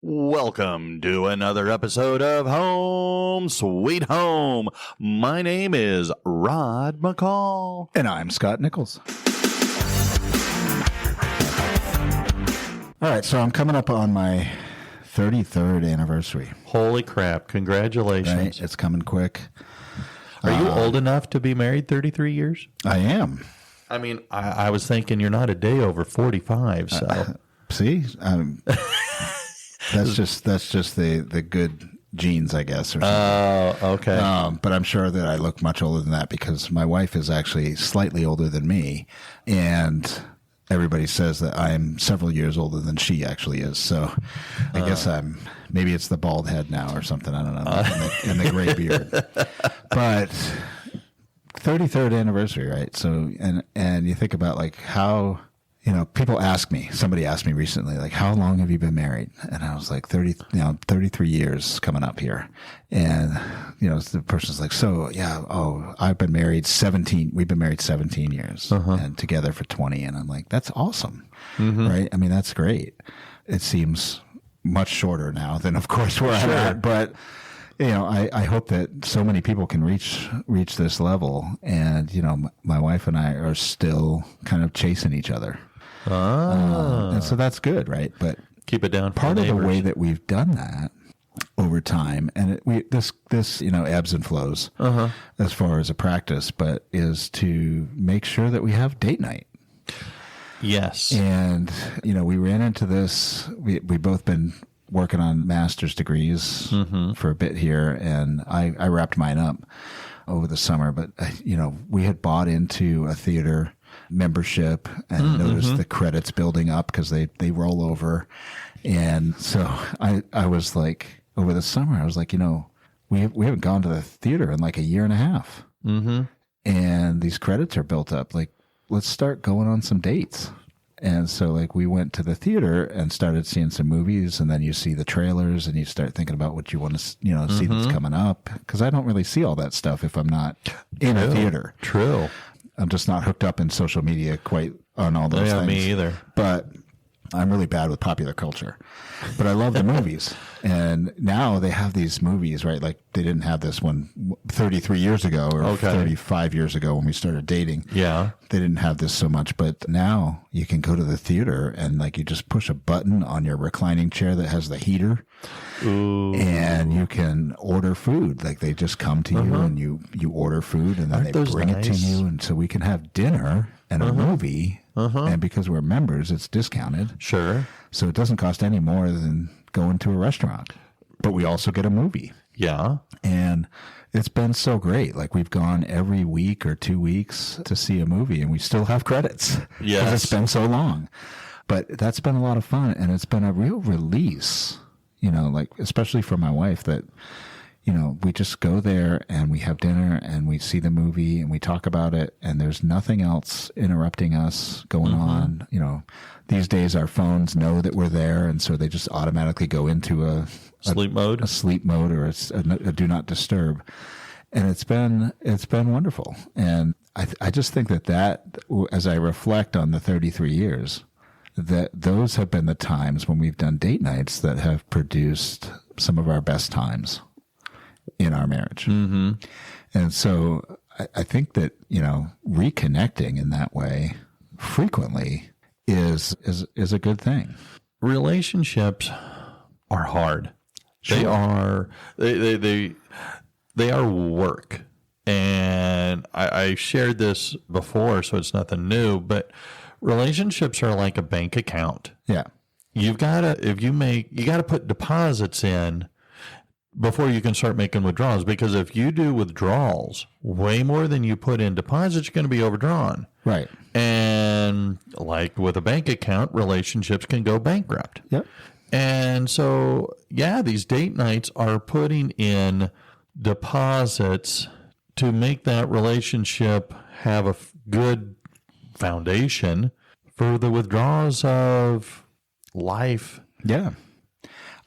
Welcome to another episode of Home Sweet Home. My name is Rod McCall. And I'm Scott Nichols. All right, so I'm coming up on my 33rd anniversary. Holy crap, congratulations. Right? It's coming quick. Are you old enough to be married 33 years? I am. I mean, I was thinking you're not a day over 45, so. See? That's just the good genes, I guess. Or something. Oh, okay. But I'm sure that I look much older than that because my wife is actually slightly older than me, and everybody says that I'm several years older than she actually is. So I guess maybe it's the bald head now or something. I don't know. And the gray beard. But 33rd anniversary, right? So, and you think about like how, people ask me, somebody asked me recently, like, how long have you been married? And I was like 33 years coming up here. And, the person's like, I've been married 17, we've been married 17 years and together for 20. And I'm like, that's awesome. Mm-hmm. Right. I mean, that's great. It seems much shorter now than of course where I'm at, but I hope that so many people can reach this level. And, my wife and I are still kind of chasing each other. And so that's good, right? But keep it down. Part of the way that we've done that over time, and this ebbs and flows as far as a practice, but is to make sure that we have date night. Yes. And, we ran into this, we both been working on master's degrees for a bit here, and I wrapped mine up over the summer, but, we had bought into a theater membership and noticed the credits building up because they roll over. And so I was like, over the summer, I was like, we haven't gone to the theater in like a year and a half. Mm-hmm. And these credits are built up. Like, let's start going on some dates. And so like we went to the theater and started seeing some movies, and then you see the trailers and you start thinking about what you want to, see that's coming up. Cause I don't really see all that stuff if I'm not in a theater. True. I'm just not hooked up in social media quite on all those things. Me either. But I'm really bad with popular culture. But I love the movies. And now they have these movies, right? Like they didn't have this one 33 years ago or 35 years ago when we started dating. Yeah. They didn't have this so much. But now you can go to the theater and like you just push a button on your reclining chair that has the heater. Ooh. And you can order food. Like they just come to you and you order food and then they bring it to you. And so we can have dinner and a movie. And because we're members, it's discounted. Sure. So it doesn't cost any more than going to a restaurant. But we also get a movie. Yeah. And it's been so great. Like we've gone every week or 2 weeks to see a movie and we still have credits. Yes. Because it's been so long. But that's been a lot of fun. And it's been a real release, like especially for my wife that, we just go there and we have dinner and we see the movie and we talk about it and there's nothing else interrupting us going on. These days our phones know that we're there and so they just automatically go into a sleep mode or a do not disturb. And it's been wonderful. And I just think that as I reflect on the 33 years, that those have been the times when we've done date nights that have produced some of our best times in our marriage. Mm-hmm. And so I think that, reconnecting in that way frequently is a good thing. Relationships are hard. Sure. They are work. And I shared this before, so it's nothing new, but relationships are like a bank account. Yeah. You got to put deposits in before you can start making withdrawals, because if you do withdrawals way more than you put in deposits, you're going to be overdrawn. Right. And like with a bank account, relationships can go bankrupt. Yep. And so, these date nights are putting in deposits to make that relationship have a good foundation for the withdrawals of life. Yeah.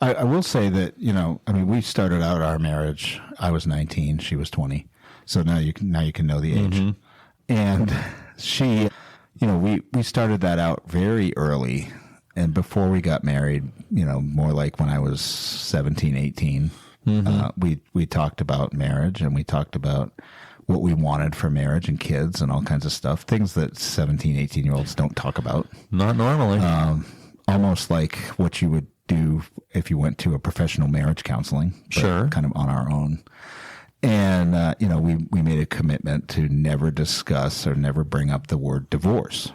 I will say that, we started out our marriage. I was 19, she was 20. So now you can know the age. And she, we started that out very early And before we got married, more like when I was 17, 18, we talked about marriage, and we talked about what we wanted for marriage and kids and all kinds of stuff, things that 17, 18-year-olds don't talk about. Not normally. Almost like what you would do if you went to a professional marriage counseling, but Sure. kind of on our own. And, we made a commitment to never discuss or never bring up the word divorce.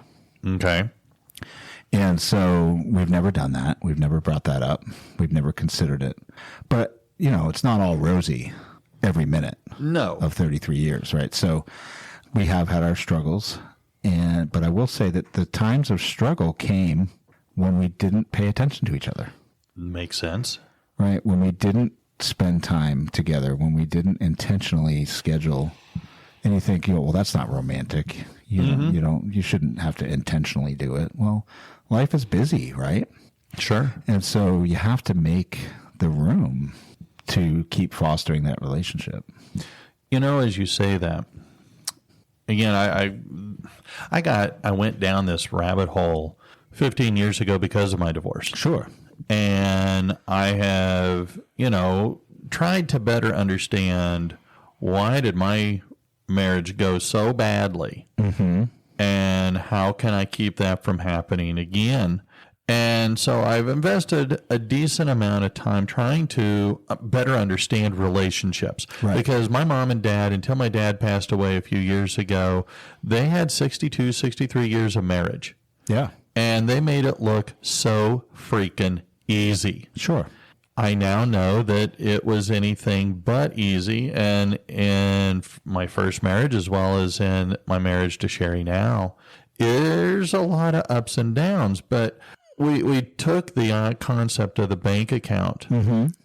Okay. And so we've never done that. We've never brought that up. We've never considered it. But, it's not all rosy every minute No. of 33 years, right? So we have had our struggles. But I will say that the times of struggle came when we didn't pay attention to each other. Makes sense. Right? When we didn't spend time together, when we didn't intentionally schedule, and you think, well, that's not romantic. You shouldn't have to intentionally do it. Well, life is busy, right? Sure. And so you have to make the room to keep fostering that relationship. As you say that, again, I went down this rabbit hole 15 years ago because of my divorce. Sure. And I have, tried to better understand, why did my marriage go so badly? Mm-hmm. And how can I keep that from happening again? And so I've invested a decent amount of time trying to better understand relationships. Right. Because my mom and dad, until my dad passed away a few years ago, they had 62, 63 years of marriage. Yeah. And they made it look so freaking easy. Sure. I now know that it was anything but easy. And in my first marriage, as well as in my marriage to Sherry now, there's a lot of ups and downs. But we took the concept of the bank account,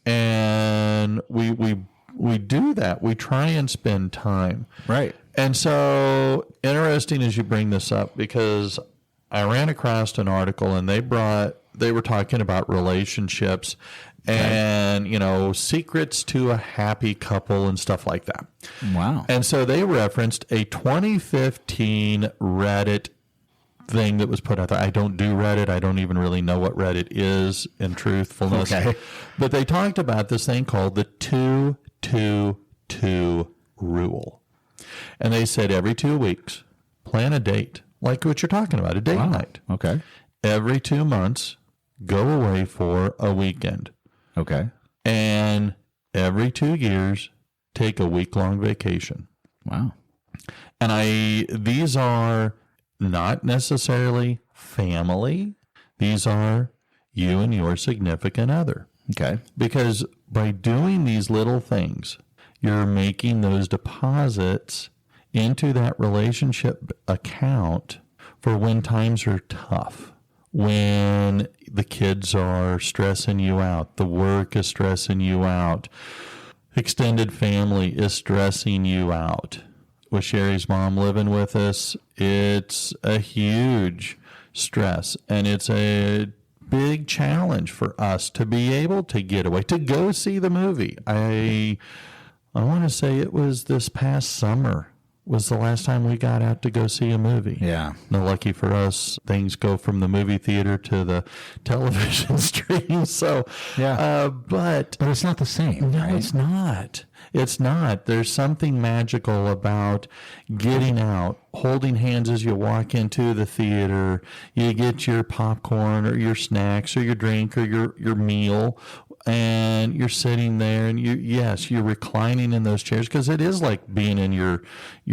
and we do that. We try and spend time. Right. And so, interesting as you bring this up, because I ran across an article, and they were talking about relationships and, secrets to a happy couple and stuff like that. Wow. And so they referenced a 2015 Reddit thing that was put out there. I don't do Reddit. I don't even really know what Reddit is, in truthfulness. Okay. But they talked about this thing called the 2-2-2 rule. And they said every 2 weeks, plan a date, like what you're talking about, a date night. Okay. Every 2 months, go away for a weekend. Okay. And every 2 years, take a week-long vacation. Wow. And these are not necessarily family. These are you and your significant other. Okay. Because by doing these little things, you're making those deposits into that relationship account for when times are tough, when the kids are stressing you out, the work is stressing you out, extended family is stressing you out. With Sherry's mom living with us, it's a huge stress, and it's a big challenge for us to be able to get away, to go see the movie. I want to say it was this past summer was the last time we got out to go see a movie. Yeah. Now, lucky for us, things go from the movie theater to the television stream. So, Yeah. But But it's not the same, no, right? it's not. It's not. There's something magical about getting out, holding hands as you walk into the theater. You get your popcorn or your snacks or your drink or your meal, and you're sitting there, and you're reclining in those chairs, because it is like being in your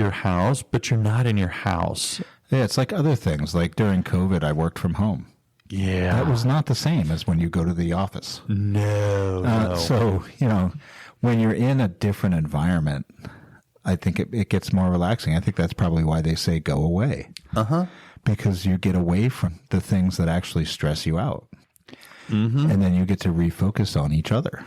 house, but you're not in your house. Yeah, it's like other things. Like during COVID, I worked from home. Yeah. That was not the same as when you go to the office. No. So, when you're in a different environment, I think it gets more relaxing. I think that's probably why they say go away. Uh-huh. Because you get away from the things that actually stress you out. Mm-hmm. And then you get to refocus on each other.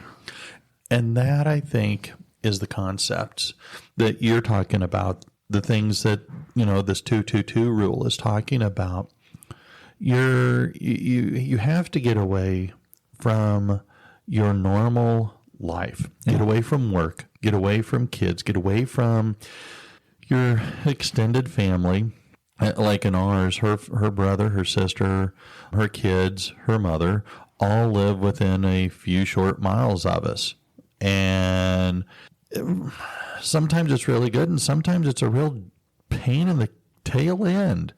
And that, I think, is the concepts that you're talking about, the things that, this 2-2-2 rule is talking about. You have to get away from your normal life, get away from work, get away from kids, get away from your extended family, like in ours, her brother, her sister, her kids, her mother, all live within a few short miles of us. And sometimes it's really good, and sometimes it's a real pain in the tail end.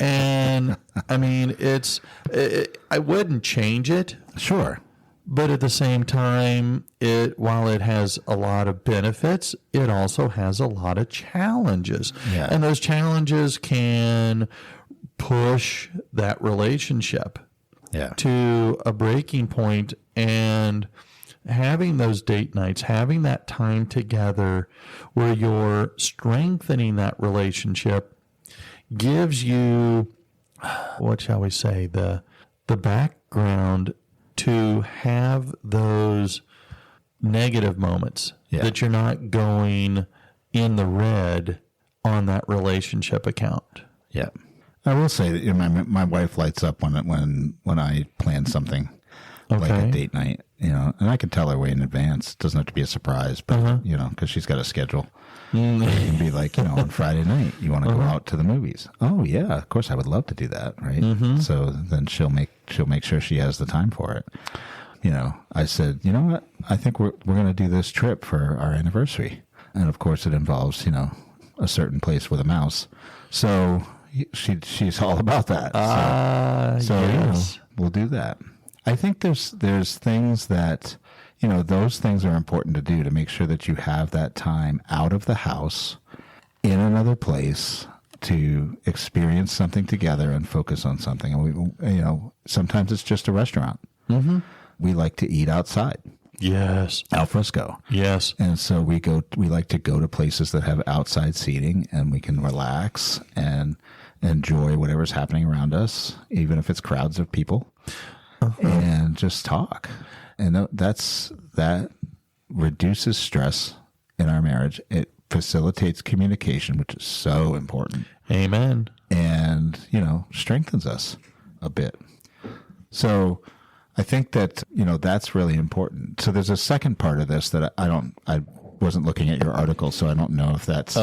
And I mean, I wouldn't change it. Sure. But at the same time, while it has a lot of benefits, it also has a lot of challenges. Yeah. And those challenges can push that relationship to a breaking point. And having those date nights, having that time together where you're strengthening that relationship gives you, what shall we say, the background to have those negative moments, that you're not going in the red on that relationship account. Yeah. I will say that my wife lights up when I plan something like a date night, and I can tell her way in advance. It doesn't have to be a surprise, but, because she's got a schedule. It can be like, on Friday night, you want to go out to the movies. Oh, yeah, of course, I would love to do that, right? So then she'll make sure she has the time for it. I said, you know what? I think we're going to do this trip for our anniversary. And, of course, it involves, a certain place with a mouse. So she's all about that. So yes. We'll do that. I think there's things that, those things are important to do to make sure that you have that time out of the house in another place to experience something together and focus on something. And sometimes it's just a restaurant. Mm-hmm. We like to eat outside. Yes. Al fresco. Yes. And so we like to go to places that have outside seating, and we can relax and enjoy whatever's happening around us, even if it's crowds of people, and just talk. And that reduces stress in our marriage. It facilitates communication, which is so important. Amen. And, strengthens us a bit. So I think that, that's really important. So there's a second part of this that I wasn't looking at your article, so I don't know if that's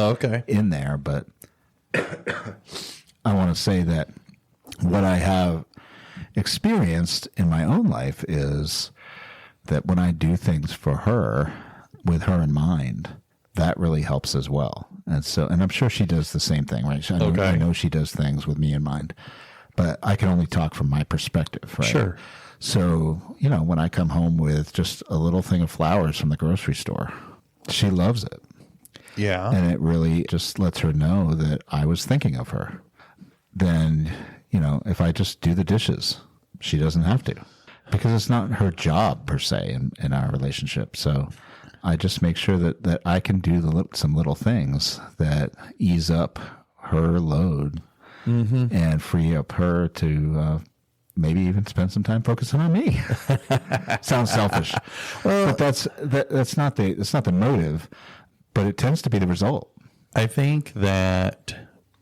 in there, but I want to say that what I have experienced in my own life is that when I do things for her, with her in mind, that really helps as well. And I'm sure she does the same thing, right? I know she does things with me in mind, but I can only talk from my perspective, right? Sure. So, when I come home with just a little thing of flowers from the grocery store, she loves it. Yeah. And it really just lets her know that I was thinking of her. Then, if I just do the dishes, she doesn't have to, because it's not her job per se in our relationship. So I just make sure that I can do some little things that ease up her load and free up her to maybe even spend some time focusing on me. Sounds selfish, but that's not the motive, but it tends to be the result. I think that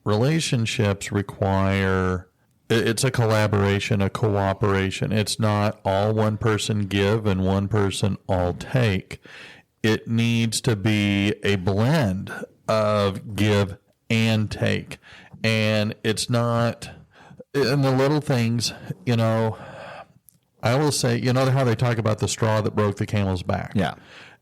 relationships require, it's a collaboration, a cooperation. It's not all one person give and one person all take. It needs to be a blend of give and take. And it's not, in the little things, I will say, how they talk about the straw that broke the camel's back. Yeah.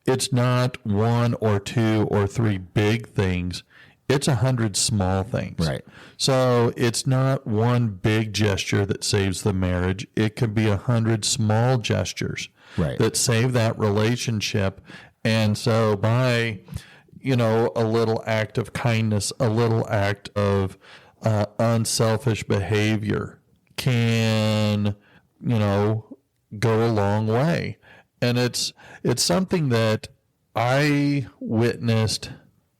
It's not one or two or three big things. It's 100 small things. Right. So it's not one big gesture that saves the marriage. It could be 100 small gestures that save that relationship. And so by, a little act of kindness, a little act of unselfish behavior can, go a long way. And it's something that I witnessed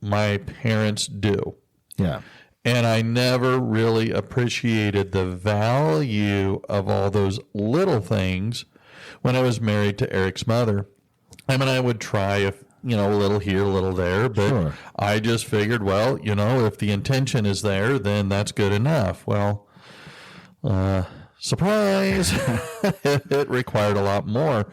my parents do. Yeah. And I never really appreciated the value of all those little things when I was married to Eric's mother. I mean, I would try a little here, a little there, but I just figured, well, if the intention is there, then that's good enough. Well, surprise, it required a lot more.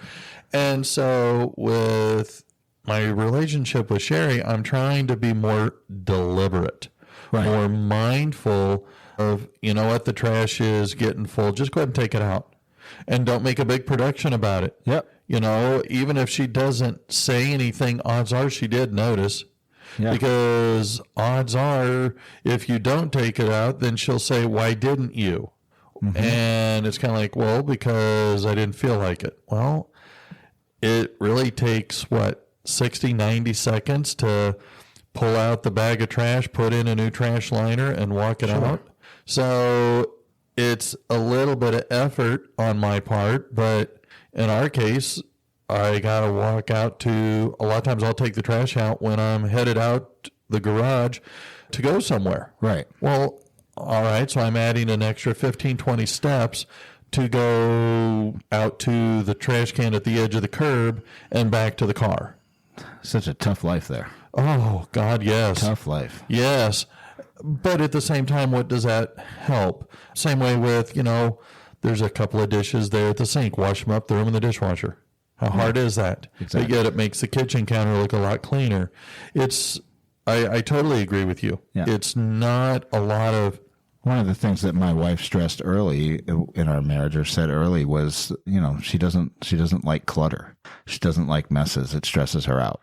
And so with my relationship with Sherry, I'm trying to be more deliberate Right. more mindful of, you know what, the trash is getting full. Just go ahead and take it out. And don't make a big production about it. Yep. You know, even if she doesn't say anything, odds are she did notice. Yeah. Because odds are, if you don't take it out, then she'll say, why didn't you? And it's kind of like, well, because I didn't feel like it. Well, it really takes, 60, 90 seconds to pull out the bag of trash, put in a new trash liner, and walk it out. So it's a little bit of effort on my part, but in our case, I got to walk out to, a lot of times I'll take the trash out when I'm headed out the garage to go somewhere. Right. Well, all right, so I'm adding an extra 15, 20 steps to go out to the trash can at the edge of the curb and back to the car. Such a tough life there. Oh, God, yes. Tough life. Yes. But at the same time, what does that help? Same way with, there's a couple of dishes there at the sink. Wash them up, throw them in the dishwasher. How hard is that? Exactly. But yet it makes the kitchen counter look a lot cleaner. I totally agree with you. Yeah. It's not a lot of... One of the things that my wife stressed early in our marriage, or said early, was, she doesn't like clutter. She doesn't like messes. It stresses her out.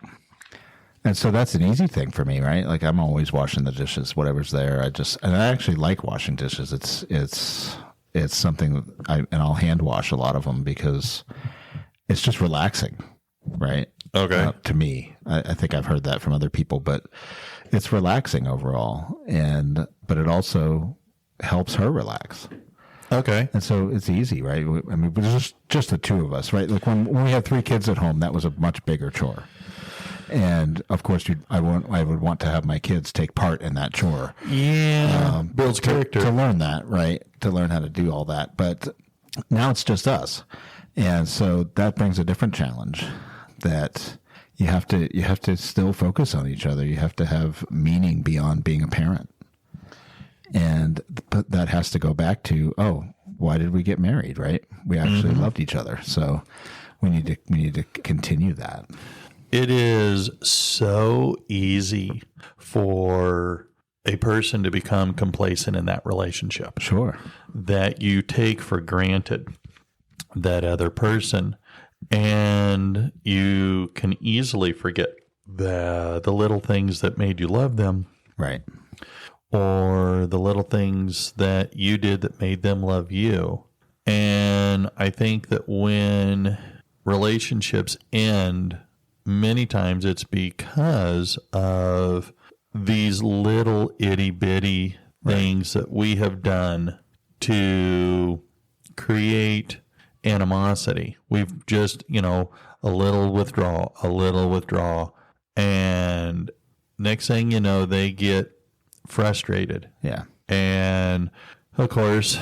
And so that's an easy thing for me, right? Like, I'm always washing the dishes, whatever's there. And I actually like washing dishes. It's something and I'll hand wash a lot of them because it's just relaxing, right? Okay. To me, I think I've heard that from other people, but it's relaxing overall. But it also helps her relax. Okay. And so it's easy, right? I mean, it's just the two of us, right? Like when we had 3 kids at home, that was a much bigger chore. And of course, I would want to have my kids take part in that chore. Yeah. Builds character. To learn that, right? To learn how to do all that. But now it's just us. And so that brings a different challenge, that you have to still focus on each other. You have to have meaning beyond being a parent. But that has to go back to, why did we get married, right? We actually loved each other. So we need to continue that. It is so easy for a person to become complacent in that relationship. Sure. That you take for granted that other person, and you can easily forget the little things that made you love them. Right. Or the little things that you did that made them love you. And I think that when relationships end, many times it's because of these little itty bitty things that we have done to create animosity. We've just, a little withdrawal. And next thing you know, they get frustrated. Yeah. And of course,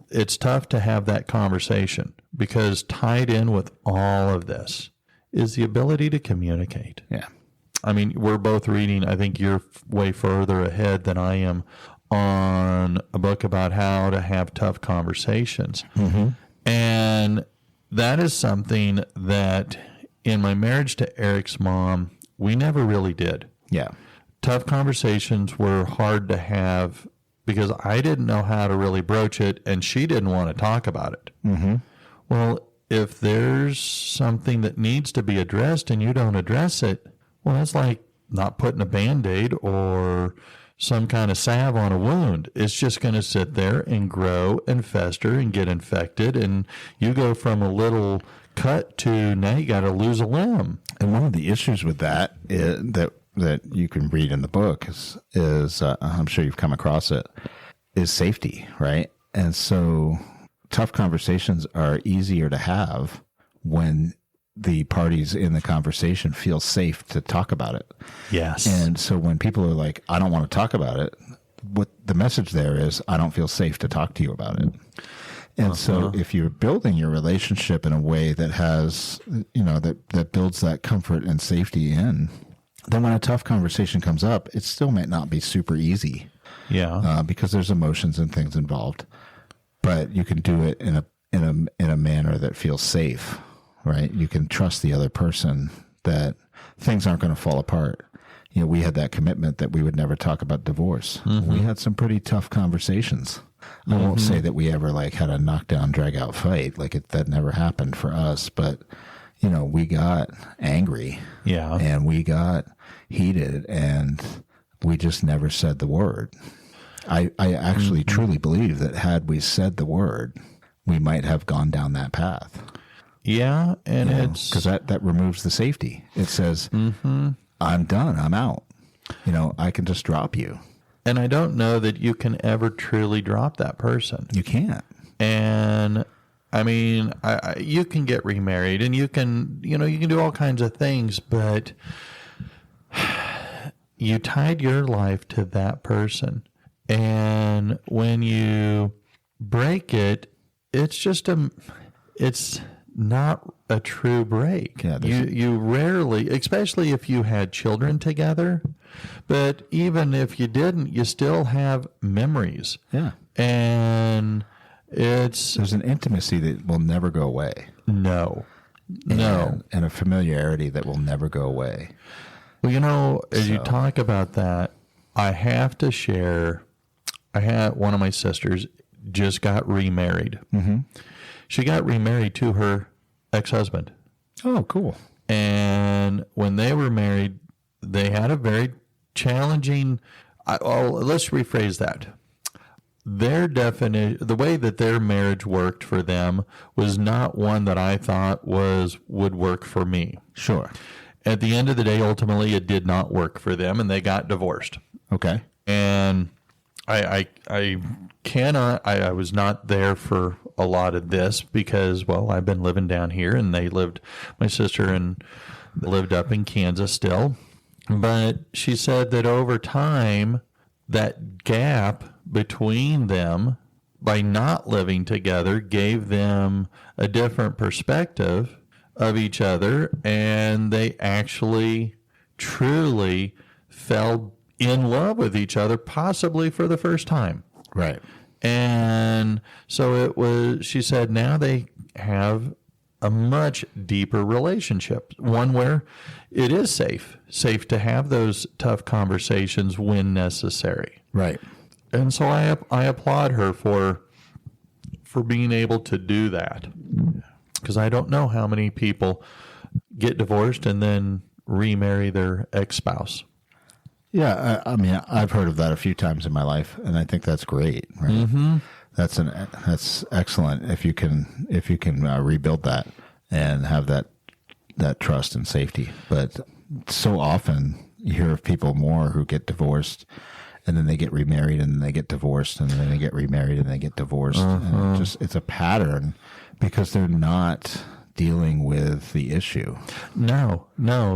it's tough to have that conversation, because tied in with all of this is the ability to communicate. Yeah. I mean, we're both reading, I think you're way further ahead than I am, on a book about how to have tough conversations. Mm-hmm. And that is something that in my marriage to Eric's mom, we never really did. Yeah. Tough conversations were hard to have because I didn't know how to really broach it, and she didn't want to talk about it. Mm-hmm. Well, if there's something that needs to be addressed and you don't address it, well, that's like not putting a Band-Aid or some kind of salve on a wound. It's just going to sit there and grow and fester and get infected, and you go from a little cut to now you got to lose a limb. And one of the issues with that is, that you can read in the book is I'm sure you've come across it, is safety, right? And so tough conversations are easier to have when the parties in the conversation feel safe to talk about it. Yes. And so when people are like, I don't want to talk about it, what the message there is, I don't feel safe to talk to you about it. And so if you're building your relationship in a way that has, that builds that comfort and safety in, then when a tough conversation comes up, it still might not be super easy. Yeah. Because there's emotions and things involved, but you can do it in a manner that feels safe, right? You can trust the other person that things aren't going to fall apart. we had that commitment that we would never talk about divorce. We had some pretty tough conversations. I won't say that we ever like had a knockdown, drag out fight. Like that never happened for us, but we got angry. Yeah. And we got heated, and we just never said the word. I actually truly believe that had we said the word, we might have gone down that path. Yeah, and it's... Because that removes the safety. It says, I'm done, I'm out. I can just drop you. And I don't know that you can ever truly drop that person. You can't. And I mean, you can get remarried, and you can do all kinds of things, but you tied your life to that person. And when you break it, it's not a true break. Yeah, you rarely, especially if you had children together, but even if you didn't, you still have memories. Yeah. And there's an intimacy that will never go away. No. And a familiarity that will never go away. Well, as you talk about that, I have to share, one of my sisters just got remarried. Mm-hmm. She got remarried to her ex-husband. Oh, cool. And when they were married, they had a very challenging, let's rephrase that. Their definition, the way that their marriage worked for them was not one that I thought would work for me. Sure. At the end of the day, ultimately, it did not work for them, and they got divorced. Okay. And I was not there for a lot of this because, I've been living down here, and my sister lived up in Kansas still. But she said that over time, that gap between them, by not living together, gave them a different perspective of each other, and they actually truly fell in love with each other, possibly for the first time. Right. And so she said now they have a much deeper relationship, one where it is safe to have those tough conversations when necessary. Right. And so I applaud her for being able to do that, because I don't know how many people get divorced and then remarry their ex-spouse. Yeah, I mean, I've heard of that a few times in my life, and I think that's great. Right? Mm-hmm. That's excellent if you can rebuild that and have that trust and safety. But so often you hear of people more who get divorced, and then they get remarried, and then they get divorced, and then they get remarried, and they get divorced. And it's a pattern because they're not dealing with the issue. No,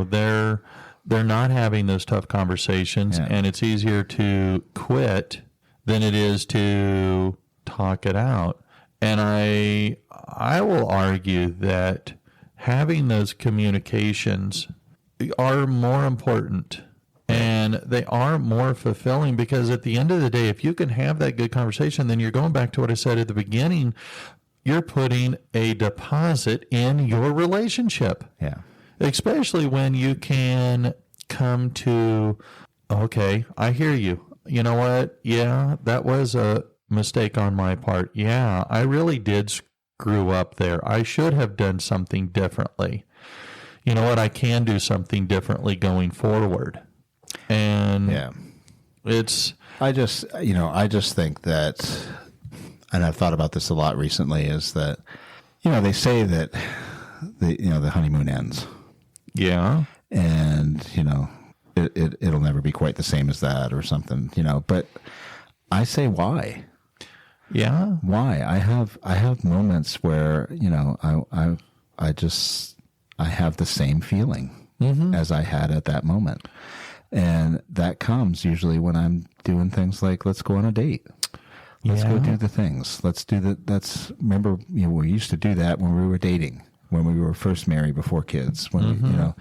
they're not having those tough conversations, and it's easier to quit than it is to talk it out. And I will argue that having those communications are more important, and they are more fulfilling, because at the end of the day, if you can have that good conversation, then you're going back to what I said at the beginning. You're putting a deposit in your relationship. Yeah. Especially when you can come to, okay, I hear you. You know what? Yeah, that was a mistake on my part. Yeah, I really did screw up there. I should have done something differently. You know what? I can do something differently going forward. And I just think that, and I've thought about this a lot recently, is that, they say that the honeymoon ends. Yeah. And, it'll never be quite the same as that or something, but I say, why? Yeah. Why? I have moments where, I have the same feeling as I had at that moment. And that comes usually when I'm doing things like, let's go on a date. Let's go do the things. Remember, we used to do that when we were dating, when we were first married before kids, when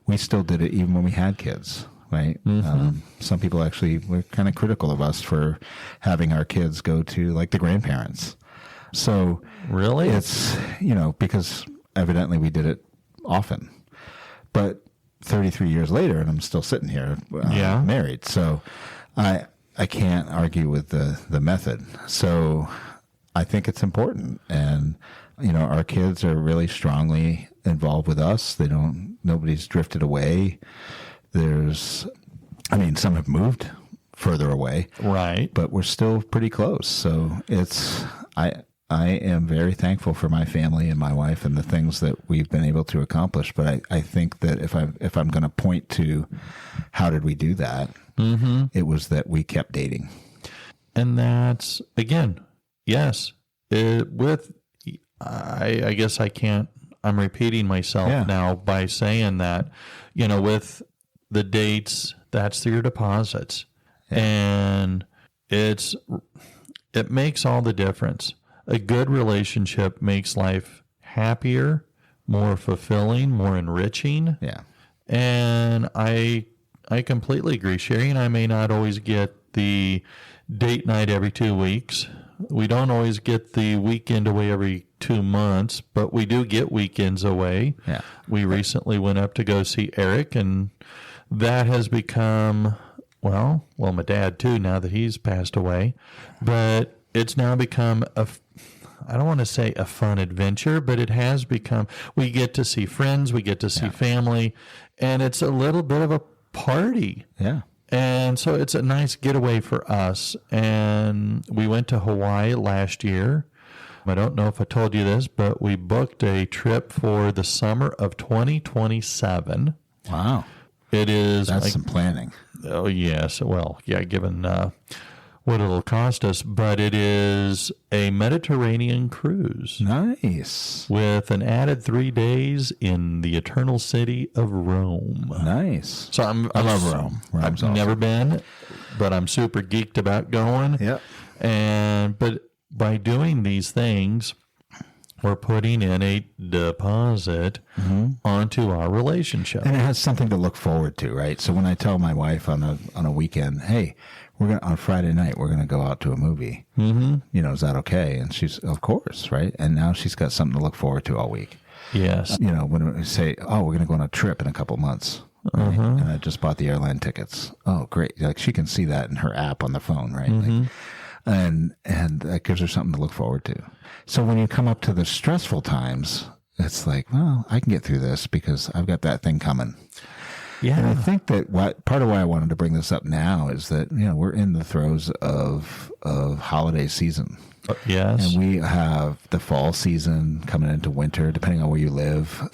we still did it even when we had kids, right? Mm-hmm. Some people actually were kind of critical of us for having our kids go to like the grandparents. So really, it's, because evidently we did it often. But 33 years later, and I'm still sitting here married. So I can't argue with the method. So I think it's important. And, our kids are really strongly involved with us. Nobody's drifted away. Some have moved further away. Right. But we're still pretty close. So I am very thankful for my family and my wife and the things that we've been able to accomplish. But I think that if I'm going to point to how did we do that, it was that we kept dating. And that's, again, yes, I guess I'm repeating myself now by saying that, with the dates, that's your deposits. Yeah. And it makes all the difference. A good relationship makes life happier, more fulfilling, more enriching. Yeah. And I completely agree. Sherry and I may not always get the date night every 2 weeks. We don't always get the weekend away every 2 months, but we do get weekends away. Yeah. We recently went up to go see Eric, and that has become, well, my dad too, now that he's passed away, but it's now become I don't want to say a fun adventure, but it has become, we get to see friends, we get to see family, and it's a little bit of a party. Yeah. And so it's a nice getaway for us. And we went to Hawaii last year. I don't know if I told you this, but we booked a trip for the summer of 2027. Wow. It is. That's some planning. Oh, yes. Well, yeah, given what it'll cost us. But it is a Mediterranean cruise. Nice. With an added 3 days in the eternal city of Rome. Nice. So I love Rome. I've never been, but I'm super geeked about going. Yep. But by doing these things, we're putting in a deposit onto our relationship. And it has something to look forward to, right? So when I tell my wife on a weekend, hey, on Friday night, we're going to go out to a movie. Mm-hmm. Is that okay? And she's, of course, right? And now she's got something to look forward to all week. Yes. When we say, oh, we're going to go on a trip in a couple months. Right? And I just bought the airline tickets. Oh, great. Like she can see that in her app on the phone, right? Like, and that gives her something to look forward to. So when you come up to the stressful times, it's like, well, I can get through this because I've got that thing coming. Yeah. And I think that part of why I wanted to bring this up now is that, we're in the throes of holiday season. Yes. And we have the fall season coming into winter, depending on where you live.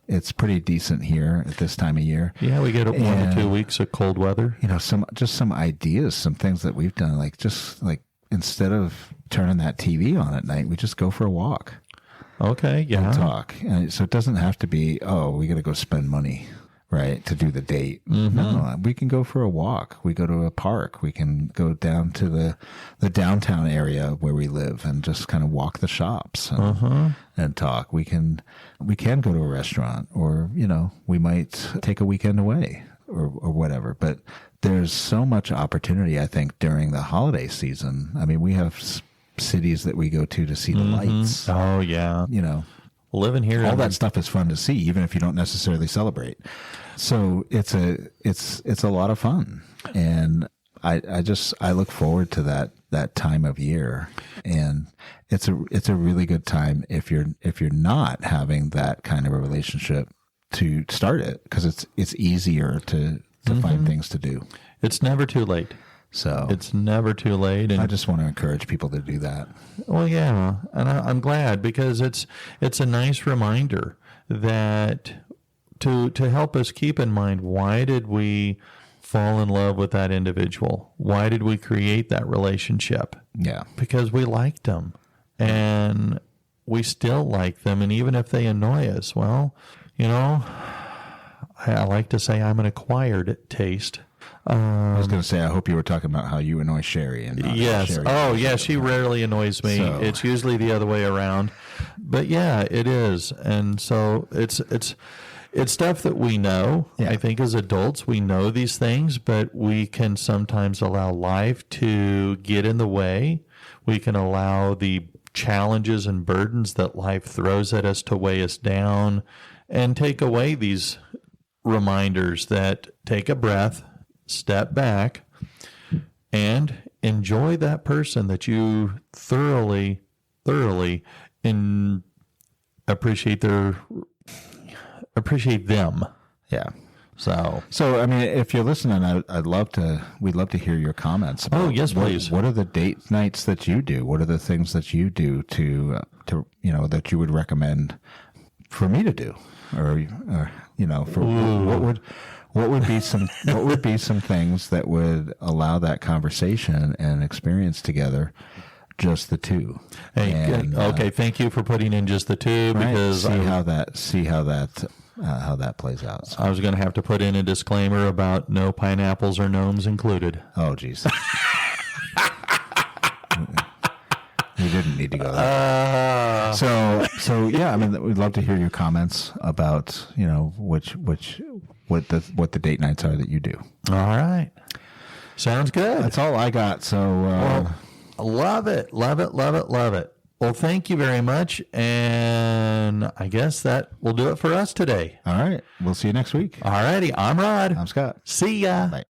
It's pretty decent here at this time of year. Yeah, we get 1 to 2 weeks of cold weather. Some ideas, some things that we've done, like instead of turning that TV on at night, we just go for a walk. Okay, yeah. And talk. And so it doesn't have to be, we got to go spend money, right, to do the date. Mm-hmm. No, we can go for a walk. We go to a park. We can go down to the downtown area where we live and just kind of walk the shops and talk. We can go to a restaurant, or, we might take a weekend away or whatever. But there's so much opportunity, I think, during the holiday season. I mean, we have cities that we go to see the lights. Oh, yeah. Living here, all that stuff is fun to see, even if you don't necessarily celebrate. So it's a lot of fun, and I look forward to that time of year, and it's a really good time if you're not having that kind of a relationship to start it, because it's easier to find things to do. It's never too late. So it's never too late. And I just want to encourage people to do that. Well, yeah. And I'm glad, because it's a nice reminder that to help us keep in mind, why did we fall in love with that individual? Why did we create that relationship? Yeah. Because we liked them, and we still like them. And even if they annoy us, well, I like to say I'm an acquired taste. I was going to say, I hope you were talking about how you annoy Sherry. And not yes. Sherry. Oh, yeah. She rarely annoys me. So. It's usually the other way around. But yeah, it is. And so it's stuff that we know. Yeah. I think as adults, we know these things, but we can sometimes allow life to get in the way. We can allow the challenges and burdens that life throws at us to weigh us down and take away these reminders that take a breath, step back, and enjoy that person that you thoroughly appreciate them. Yeah. So I mean, if you're listening, we'd love to hear your comments. Oh, yes, please. What are the date nights that you do? What are the things that you do to that you would recommend for me to do, or what would be some things that would allow that conversation and experience together, just the two. Hey, okay, thank you for putting in just the two, because see how that plays out. So. I was going to have to put in a disclaimer about no pineapples or gnomes included. Oh, geez. You didn't need to go there. So yeah, I mean, we'd love to hear your comments about, what the date nights are that you do. All right. Sounds good. That's all I got. So, love it. Well, thank you very much. And I guess that will do it for us today. All right. We'll see you next week. All righty. I'm Rod. I'm Scott. See ya. Bye.